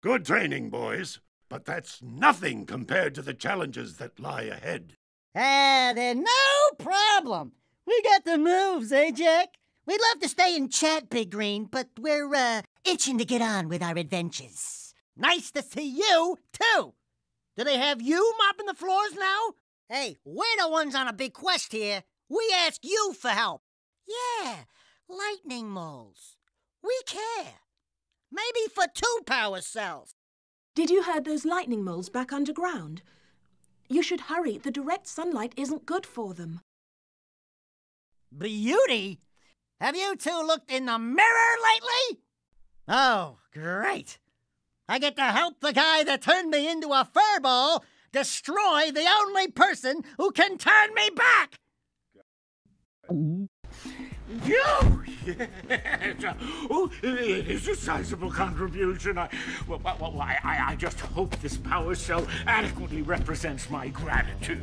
Good training, boys. But that's nothing compared to the challenges that lie ahead. Then no problem. We got the moves, eh, Jack? We'd love to stay and chat, Big Green, but we're, itching to get on with our adventures. Nice to see you, too. Do they have you mopping the floors now? Hey, we're the ones on a big quest here. We ask you for help. Yeah, lightning moles. We care. Maybe for 2 power cells. Did you herd those lightning moles back underground? You should hurry. The direct sunlight isn't good for them. Beauty? Have you two looked in the mirror lately? Oh, great. I get to help the guy that turned me into a furball destroy the only person who can turn me back! You! Yes. Oh, it is a sizable contribution. I just hope this power cell adequately represents my gratitude.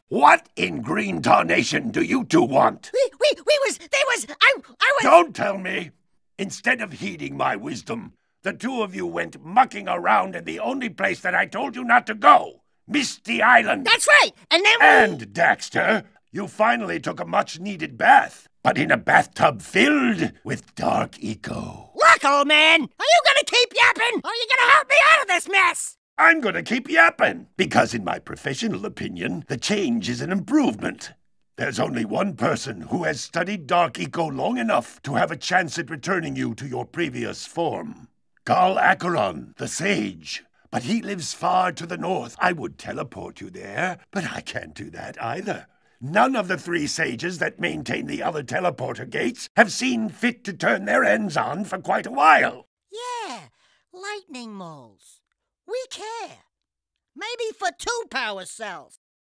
What in green tarnation do you two want? I was... Don't tell me! Instead of heeding my wisdom, the 2 of you went mucking around in the only place that I told you not to go, Misty Island. That's right! And then And, Daxter, you finally took a much-needed bath, but in a bathtub filled with dark eco. Look, old man! Are you gonna keep yapping? Or are you gonna help me out of this mess? I'm gonna keep yapping, because in my professional opinion, the change is an improvement. There's only one person who has studied Dark Eco long enough to have a chance at returning you to your previous form. Gal Acheron, the sage. But he lives far to the north. I would teleport you there, but I can't do that either. None of the 3 sages that maintain the other teleporter gates have seen fit to turn their ends on for quite a while. Yeah, lightning moles. We care. Maybe for 2 power cells.